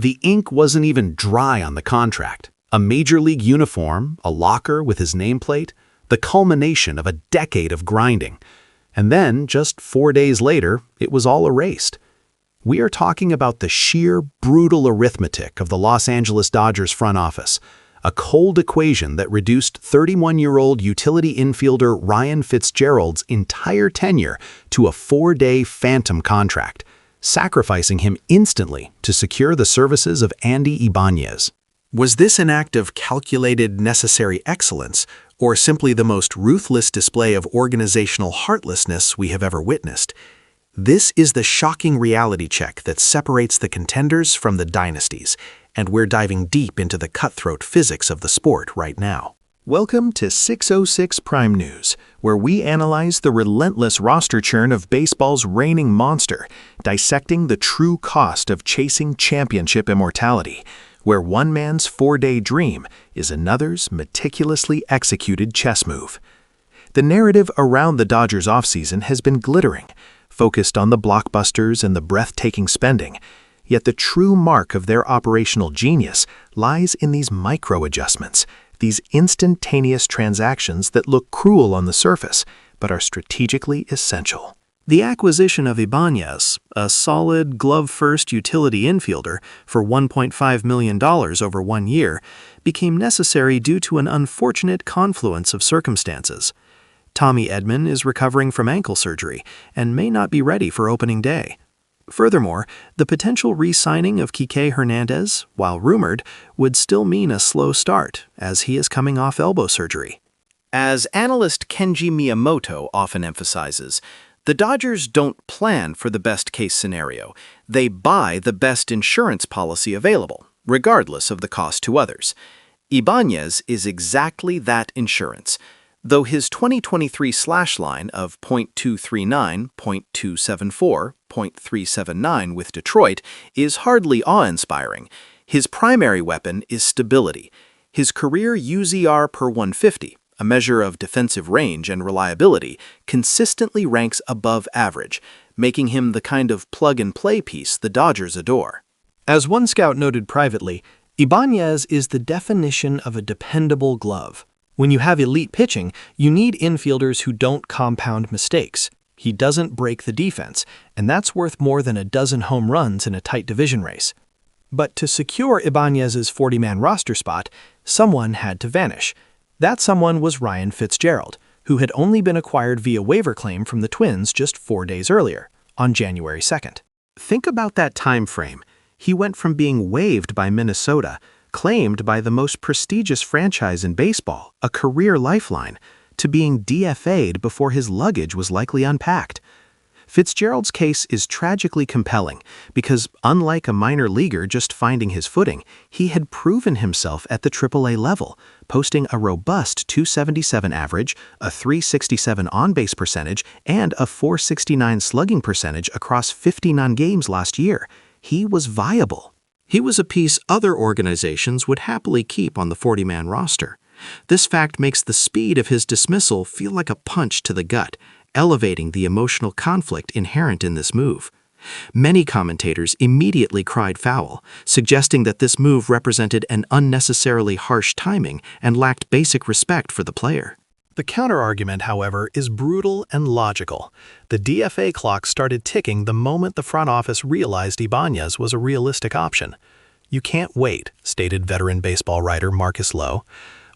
The ink wasn't even dry on the contract. A major league uniform, a locker with his nameplate, the culmination of a decade of grinding. And then, just 4 days later, it was all erased. We are talking about the sheer, brutal arithmetic of the Los Angeles Dodgers front office, a cold equation that reduced 31-year-old utility infielder Ryan Fitzgerald's entire tenure to a 4-day phantom contract, sacrificing him instantly to secure the services of Andy Ibanez. Was this an act of calculated, necessary excellence, or simply the most ruthless display of organizational heartlessness we have ever witnessed? This is the shocking reality check that separates the contenders from the dynasties, and we're diving deep into the cutthroat physics of the sport right now. Welcome to 606 Prime News, where we analyze the relentless roster churn of baseball's reigning monster, dissecting the true cost of chasing championship immortality, where one man's 4-day dream is another's meticulously executed chess move. The narrative around the Dodgers offseason has been glittering, focused on the blockbusters and the breathtaking spending, yet the true mark of their operational genius lies in these micro-adjustments, these instantaneous transactions that look cruel on the surface, but are strategically essential. The acquisition of Ibanez, a solid glove-first utility infielder, for $1.5 million over 1 year, became necessary due to an unfortunate confluence of circumstances. Tommy Edman is recovering from ankle surgery and may not be ready for opening day. Furthermore, the potential re-signing of Kike Hernandez, while rumored, would still mean a slow start, as he is coming off elbow surgery. As analyst Kenji Miyamoto often emphasizes, the Dodgers don't plan for the best-case scenario. They buy the best insurance policy available, regardless of the cost to others. Ibanez is exactly that insurance. Though his 2023 slash line of .239, .274, .379 with Detroit is hardly awe-inspiring, his primary weapon is stability. His career UZR per 150, a measure of defensive range and reliability, consistently ranks above average, making him the kind of plug-and-play piece the Dodgers adore. As one scout noted privately, Ibanez is the definition of a dependable glove. When you have elite pitching, you need infielders who don't compound mistakes. He doesn't break the defense, and that's worth more than a dozen home runs in a tight division race. But to secure Ibanez's 40-man roster spot, someone had to vanish. That someone was Ryan Fitzgerald, who had only been acquired via waiver claim from the Twins just 4 days earlier, on January 2nd. Think about that time frame. He went from being waived by Minnesota, claimed by the most prestigious franchise in baseball, a career lifeline, to being DFA'd before his luggage was likely unpacked. Fitzgerald's case is tragically compelling because, unlike a minor leaguer just finding his footing, he had proven himself at the AAA level, posting a robust .277 average, a .367 on-base percentage, and a .469 slugging percentage across 59 games last year. He was viable. He was a piece other organizations would happily keep on the 40-man roster. This fact makes the speed of his dismissal feel like a punch to the gut, elevating the emotional conflict inherent in this move. Many commentators immediately cried foul, suggesting that this move represented an unnecessarily harsh timing and lacked basic respect for the player. The counterargument, however, is brutal and logical. The DFA clock started ticking the moment the front office realized Ibanez was a realistic option. "You can't wait," stated veteran baseball writer Marcus Lowe.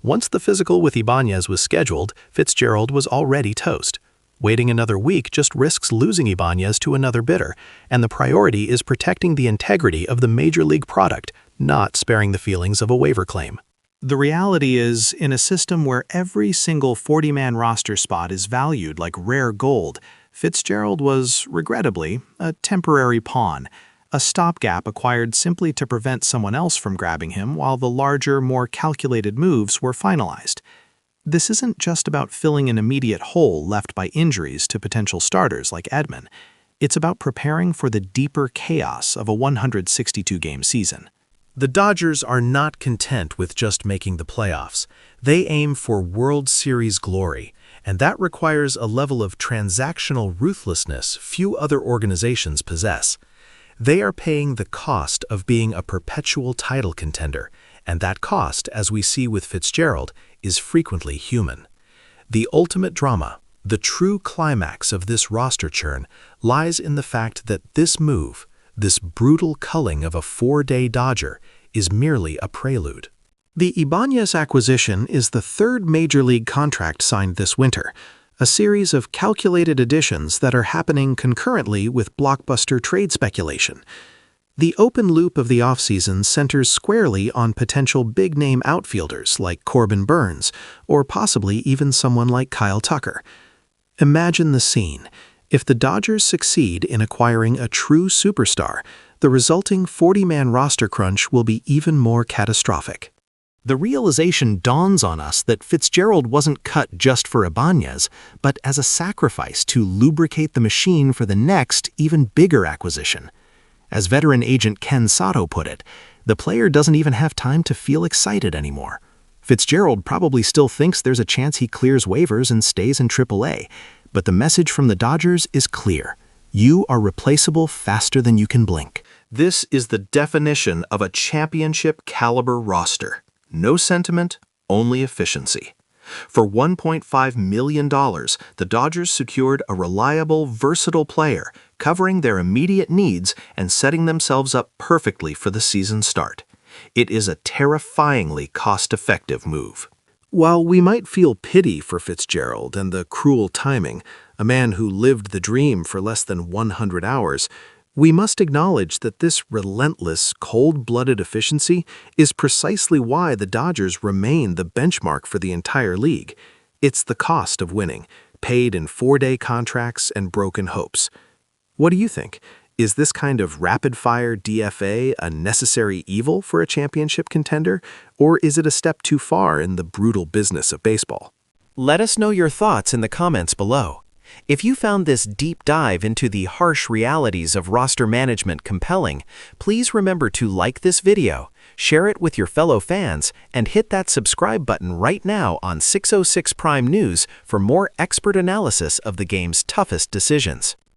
Once the physical with Ibanez was scheduled, Fitzgerald was already toast. Waiting another week just risks losing Ibanez to another bidder, and the priority is protecting the integrity of the major league product, not sparing the feelings of a waiver claim. The reality is, in a system where every single 40-man roster spot is valued like rare gold, Fitzgerald was, regrettably, a temporary pawn, a stopgap acquired simply to prevent someone else from grabbing him while the larger, more calculated moves were finalized. This isn't just about filling an immediate hole left by injuries to potential starters like Edman. It's about preparing for the deeper chaos of a 162-game season. The Dodgers are not content with just making the playoffs. They aim for World Series glory, and that requires a level of transactional ruthlessness few other organizations possess. They are paying the cost of being a perpetual title contender, and that cost, as we see with Fitzgerald, is frequently human. The ultimate drama, the true climax of this roster churn, lies in the fact that this move, this brutal culling of a 4-day Dodger, is merely a prelude. The Ibanez acquisition is the third Major League contract signed this winter, a series of calculated additions that are happening concurrently with blockbuster trade speculation. The open loop of the offseason centers squarely on potential big-name outfielders like Corbin Burns, or possibly even someone like Kyle Tucker. Imagine the scene. If the Dodgers succeed in acquiring a true superstar, the resulting 40-man roster crunch will be even more catastrophic. The realization dawns on us that Fitzgerald wasn't cut just for Ibanez, but as a sacrifice to lubricate the machine for the next, even bigger acquisition. As veteran agent Ken Sato put it, the player doesn't even have time to feel excited anymore. Fitzgerald probably still thinks there's a chance he clears waivers and stays in AAA, but the message from the Dodgers is clear. You are replaceable faster than you can blink. This is the definition of a championship-caliber roster. No sentiment, only efficiency. For $1.5 million, the Dodgers secured a reliable, versatile player, covering their immediate needs and setting themselves up perfectly for the season start. It is a terrifyingly cost-effective move. While we might feel pity for Fitzgerald and the cruel timing, a man who lived the dream for less than 100 hours, we must acknowledge that this relentless, cold-blooded efficiency is precisely why the Dodgers remain the benchmark for the entire league. It's the cost of winning, paid in 4-day contracts and broken hopes. What do you think? Is this kind of rapid-fire DFA a necessary evil for a championship contender, or is it a step too far in the brutal business of baseball? Let us know your thoughts in the comments below. If you found this deep dive into the harsh realities of roster management compelling, please remember to like this video, share it with your fellow fans, and hit that subscribe button right now on 606 Prime News for more expert analysis of the game's toughest decisions.